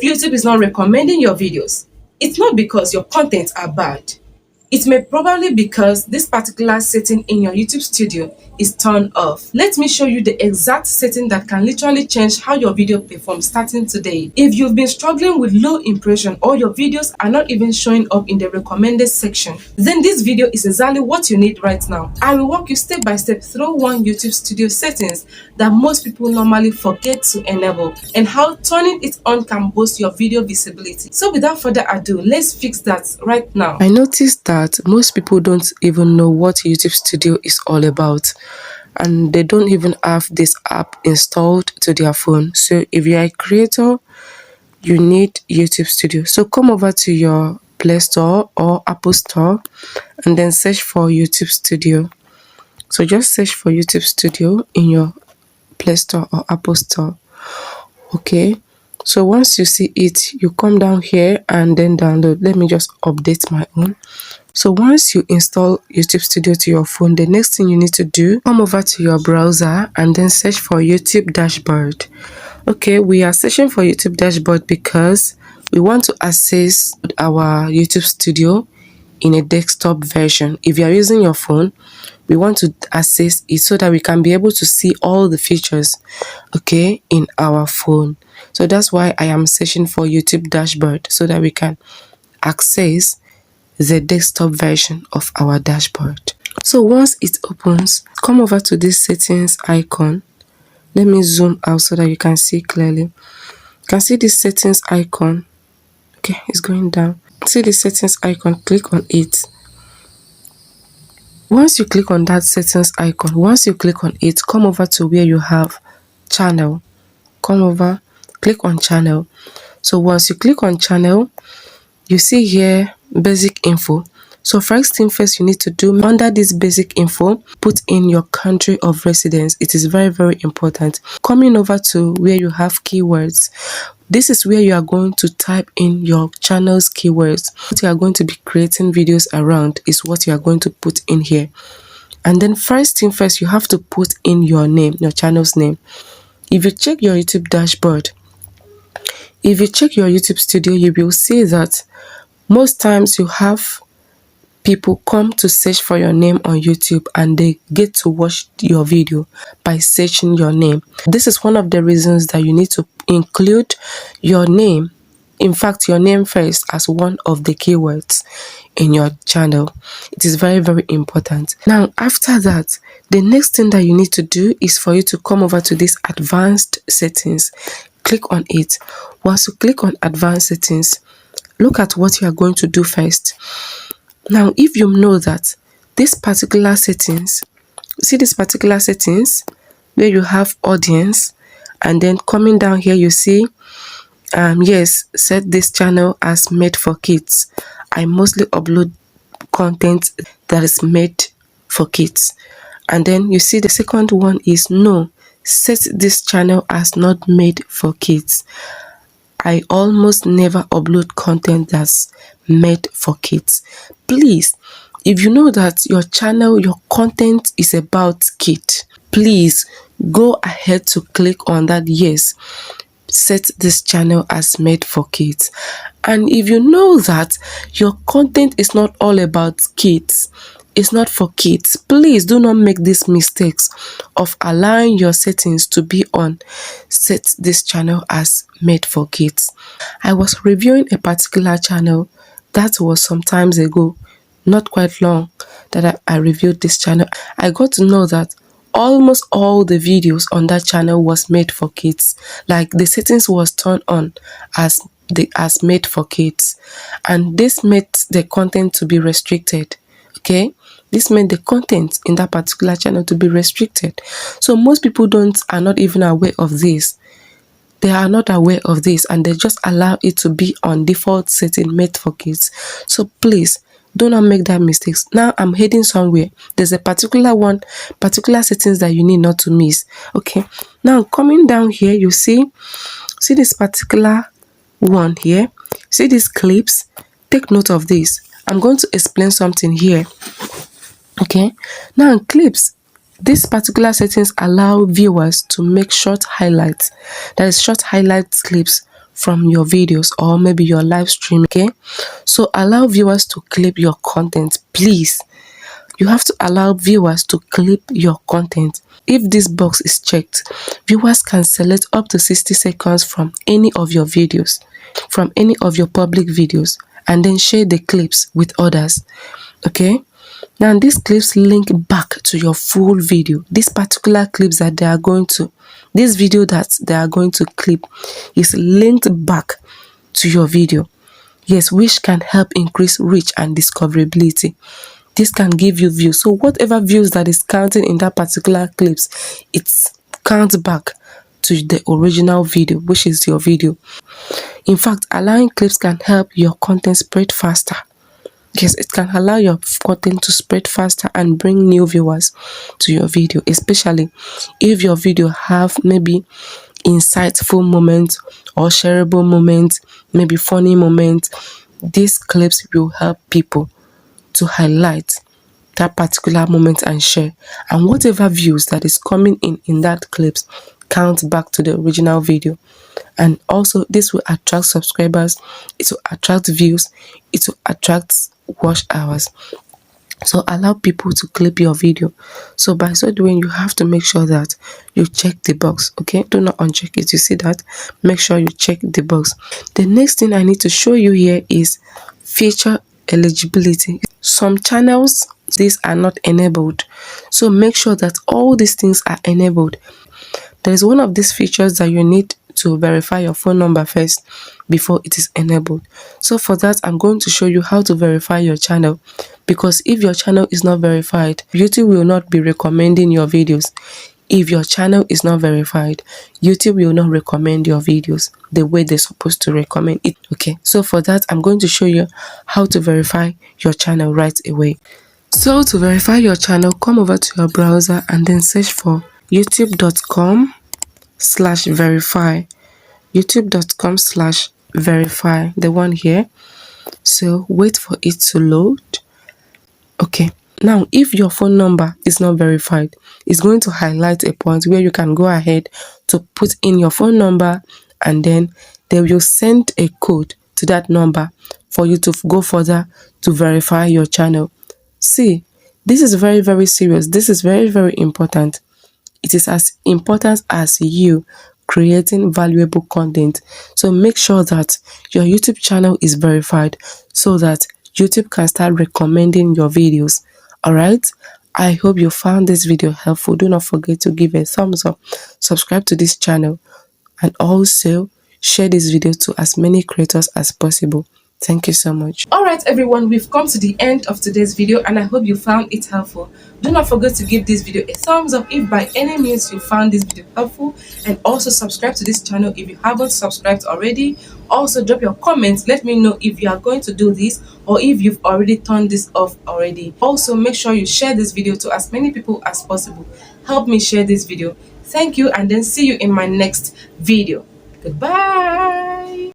YouTube is not recommending your videos, it's not because your contents are bad. It may probably because this particular setting in your YouTube studio is turned off. Let me show you the exact setting that can literally change how your video performs starting today. If you've been struggling with low impression or your videos are not even showing up in the recommended section, then this video is exactly what you need right now. I will walk you step by step through one YouTube studio settings that most people normally forget to enable and how turning it on can boost your video visibility. So without further ado, let's fix that right now. I noticed that most people don't even know what YouTube Studio is all about, and they don't even have this app installed to their phone. So if you are a creator, you need YouTube Studio. So come over to your Play Store or Apple Store and then search for YouTube Studio. So just search for YouTube Studio in your Play Store or Apple Store. Okay, so once you see it, you come down here and then download. Let me just update my own. So once you install YouTube Studio to your phone, the next thing you need to do, come over to your browser and then search for YouTube Dashboard. Okay, we are searching for YouTube Dashboard because we want to access our YouTube Studio in a desktop version. If you are using your phone, we want to access it so that we can be able to see all the features, okay, in our phone. So that's why I am searching for YouTube Dashboard so that we can access the desktop version of our dashboard. So once it opens, come over to this settings icon. Let me zoom out so that you can see clearly. You can see this settings icon. Okay, it's going down. See the settings icon, click on it. Once you click on that settings icon, come over to where you have channel. Come over, click on channel. So once you click on channel, you see here basic info. So first thing first you need to do, under this basic info, put in your country of residence. It is very, very important. Coming over to where you have keywords, this is where you are going to type in your channel's keywords. What you are going to be creating videos around is what you are going to put in here. And then first thing first, you have to put in your name, your channel's name. If you check your YouTube dashboard, if you check your YouTube studio, you will see that most times you have people come to search for your name on YouTube and they get to watch your video by searching your name. This is one of the reasons that you need to include your name, in fact your name first, as one of the keywords in your channel. It is very, very important. Now after that, the next thing that you need to do is for you to come over to this advanced settings. Click on it. Once you click on advanced settings, look at what you are going to do first. Now, if you know that this particular settings, see this particular settings where you have audience, and then coming down here you see yes, set this channel as made for kids. I mostly upload content that is made for kids. And then you see the second one is no, set this channel as not made for kids. I almost never upload content that's made for kids. Please, if you know that your channel, your content is about kids, please go ahead to click on that yes, set this channel as made for kids. And if you know that your content is not all about kids, it's not for kids, please do not make these mistakes of allowing your settings to be on set this channel as made for kids. I was reviewing a particular channel that was some times ago, not quite long that I reviewed this channel. I got to know that almost all the videos on that channel was made for kids. Like the settings was turned on as made for kids, and this made the content to be restricted. Okay, this made the content in that particular channel to be restricted. So most people are not even aware of this. They are not aware of this, and they just allow it to be on default setting made for kids. So please do not make that mistake. Now I'm heading somewhere. There's a particular settings that you need not to miss. Okay, now coming down here, you see this particular one here. See these clips. Take note of this. I'm going to explain something here. Okay, now in clips, these particular settings allow viewers to make short highlights, that is short highlight clips from your videos or maybe your live stream. Okay, so allow viewers to clip your content, please. You have to allow viewers to clip your content. If this box is checked, viewers can select up to 60 seconds from any of your videos, from any of your public videos, and then share the clips with others. Okay, now these clips link back to your full video. These particular clips that they are going to, this video that they are going to clip is linked back to your video. Yes, which can help increase reach and discoverability. This can give you views. So whatever views that is counting in that particular clips, it counts back to the original video, which is your video. In fact, allowing clips can help your content spread faster. Yes, it can allow your content to spread faster and bring new viewers to your video, especially if your video have maybe insightful moments or shareable moments, maybe funny moments. These clips will help people to highlight that particular moment and share, and whatever views that is coming in that clips count back to the original video. And also this will attract subscribers, it will attract views, it will attract watch hours. So allow people to clip your video. So by so doing, you have to make sure that you check the box. Okay, do not uncheck it. You see that? Make sure you check the box. The next thing I need to show you here is feature eligibility. Some channels, these are not enabled, so make sure that all these things are enabled. There is one of these features that you need to verify your phone number first before it is enabled. So for that, I'm going to show you how to verify your channel, because if your channel is not verified, YouTube will not be recommending your videos. If your channel is not verified, YouTube will not recommend your videos the way they're supposed to recommend it. Okay, so for that, I'm going to show you how to verify your channel right away. So to verify your channel, come over to your browser and then search for youtube.com/verify. youtube.com/verify, the one here. So wait for it to load. Okay, now if your phone number is not verified, it's going to highlight a point where you can go ahead to put in your phone number, and then they will send a code to that number for you to go further to verify your channel. See, this is very, very serious. This is very, very important. It is as important as you creating valuable content. So make sure that your YouTube channel is verified so that YouTube can start recommending your videos. All right, I hope you found this video helpful. Do not forget to give a thumbs up, subscribe to this channel, and also share this video to as many creators as possible. Thank you so much. Alright everyone, we've come to the end of today's video and I hope you found it helpful. Do not forget to give this video a thumbs up if by any means you found this video helpful, and also subscribe to this channel if you haven't subscribed already. Also drop your comments, let me know if you are going to do this or if you've already turned this off already. Also make sure you share this video to as many people as possible. Help me share this video. Thank you, and then see you in my next video. Goodbye.